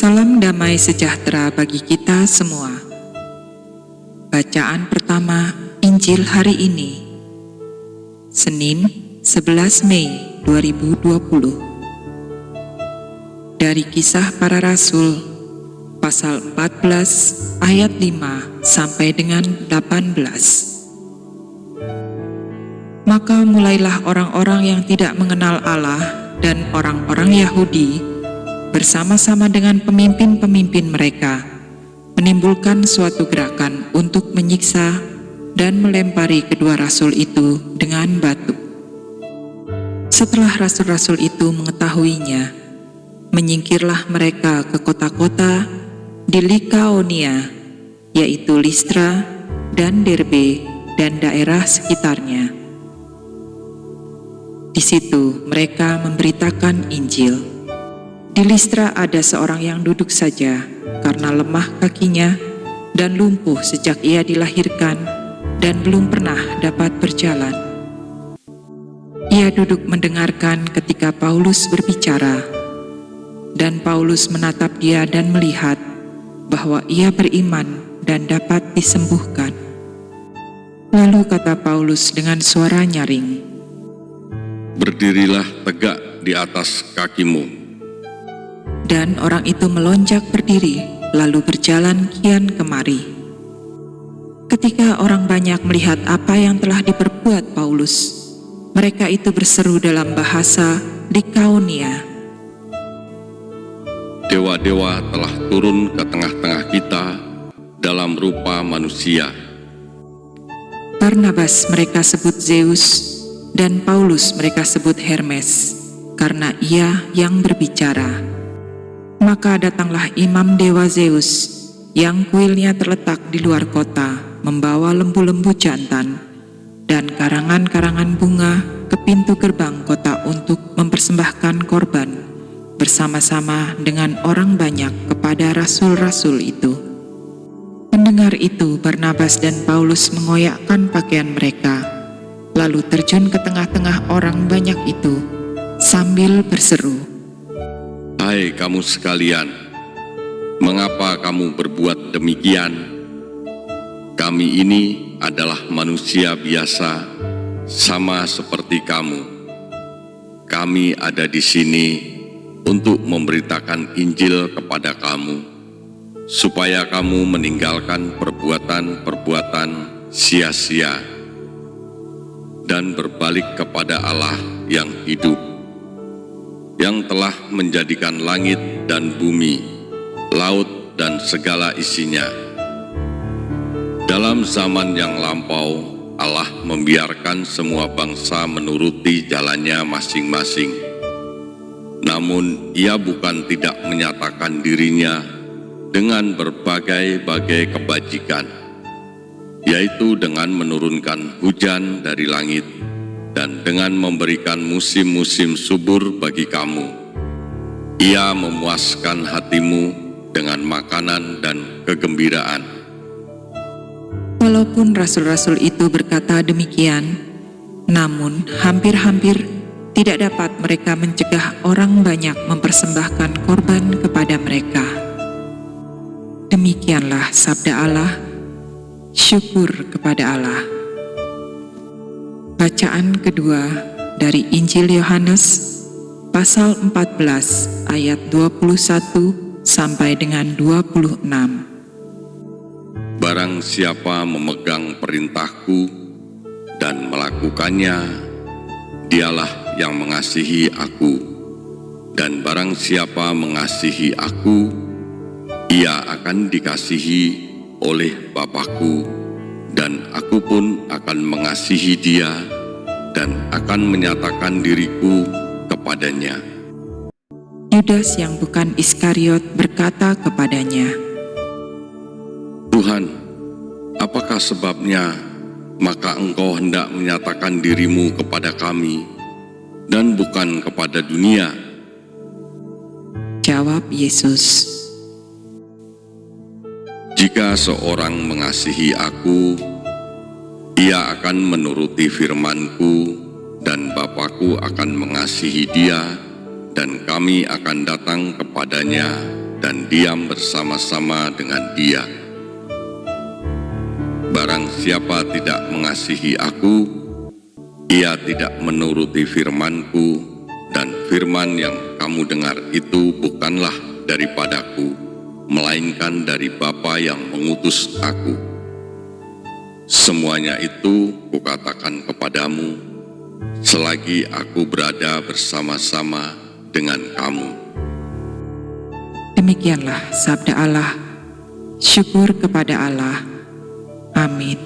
Salam damai sejahtera bagi kita semua. Bacaan pertama Injil hari ini, Senin 11 Mei 2020. Dari Kisah Para Rasul, pasal 14 ayat 5 sampai dengan 18. Maka mulailah orang-orang yang tidak mengenal Allah dan orang-orang Yahudi bersama-sama dengan pemimpin-pemimpin mereka, menimbulkan suatu gerakan untuk menyiksa dan melempari kedua rasul itu dengan batu. Setelah rasul-rasul itu mengetahuinya, menyingkirlah mereka ke kota-kota di Likaonia, yaitu Listra dan Derbe dan daerah sekitarnya. Di situ mereka memberitakan Injil. Di Listra ada seorang yang duduk saja karena lemah kakinya dan lumpuh sejak ia dilahirkan dan belum pernah dapat berjalan. Ia duduk mendengarkan ketika Paulus berbicara, dan Paulus menatap dia dan melihat bahwa ia beriman dan dapat disembuhkan. Lalu kata Paulus dengan suara nyaring, "Berdirilah tegak di atas kakimu." Dan orang itu melonjak berdiri, lalu berjalan kian kemari. Ketika orang banyak melihat apa yang telah diperbuat Paulus, mereka itu berseru dalam bahasa Likaonia, "Dewa-dewa telah turun ke tengah-tengah kita dalam rupa manusia." Barnabas mereka sebut Zeus, dan Paulus mereka sebut Hermes, karena ia yang berbicara. Maka datanglah imam dewa Zeus, yang kuilnya terletak di luar kota, membawa lembu-lembu jantan dan karangan-karangan bunga ke pintu gerbang kota untuk mempersembahkan korban, bersama-sama dengan orang banyak kepada rasul-rasul itu. Mendengar itu, Barnabas dan Paulus mengoyakkan pakaian mereka, lalu terjun ke tengah-tengah orang banyak itu, sambil berseru, "Hai kamu sekalian, mengapa kamu berbuat demikian? Kami ini adalah manusia biasa, sama seperti kamu. Kami ada di sini untuk memberitakan Injil kepada kamu, supaya kamu meninggalkan perbuatan-perbuatan sia-sia dan berbalik kepada Allah yang hidup, yang telah menjadikan langit dan bumi, laut dan segala isinya. Dalam zaman yang lampau, Allah membiarkan semua bangsa menuruti jalannya masing-masing. Namun ia bukan tidak menyatakan dirinya dengan berbagai-bagai kebajikan, yaitu dengan menurunkan hujan dari langit dan dengan memberikan musim-musim subur bagi kamu. Ia memuaskan hatimu dengan makanan dan kegembiraan." Walaupun rasul-rasul itu berkata demikian, namun hampir-hampir tidak dapat mereka mencegah orang banyak mempersembahkan korban kepada mereka. Demikianlah sabda Allah. Syukur kepada Allah. Bacaan kedua dari Injil Yohanes, pasal 14 ayat 21 sampai dengan 26. "Barang siapa memegang perintahku dan melakukannya, dialah yang mengasihi aku. Dan barang siapa mengasihi aku, ia akan dikasihi oleh Bapa-Ku, dan aku pun akan mengasihi dia dan akan menyatakan diriku kepadanya." Yudas yang bukan Iskariot berkata kepadanya, "Tuhan, apakah sebabnya maka engkau hendak menyatakan dirimu kepada kami dan bukan kepada dunia?" Jawab Yesus, "Jika seorang mengasihi aku, ia akan menuruti firman-Ku, dan Bapa-Ku akan mengasihi dia, dan kami akan datang kepadanya dan diam bersama-sama dengan Dia. Barang siapa tidak mengasihi aku, ia tidak menuruti firman-Ku, dan firman yang kamu dengar itu bukanlah daripadaku, melainkan dari Bapa yang mengutus aku. Semuanya itu kukatakan kepadamu, selagi aku berada bersama-sama dengan kamu. Demikianlah sabda Allah. Syukur kepada Allah. Amin.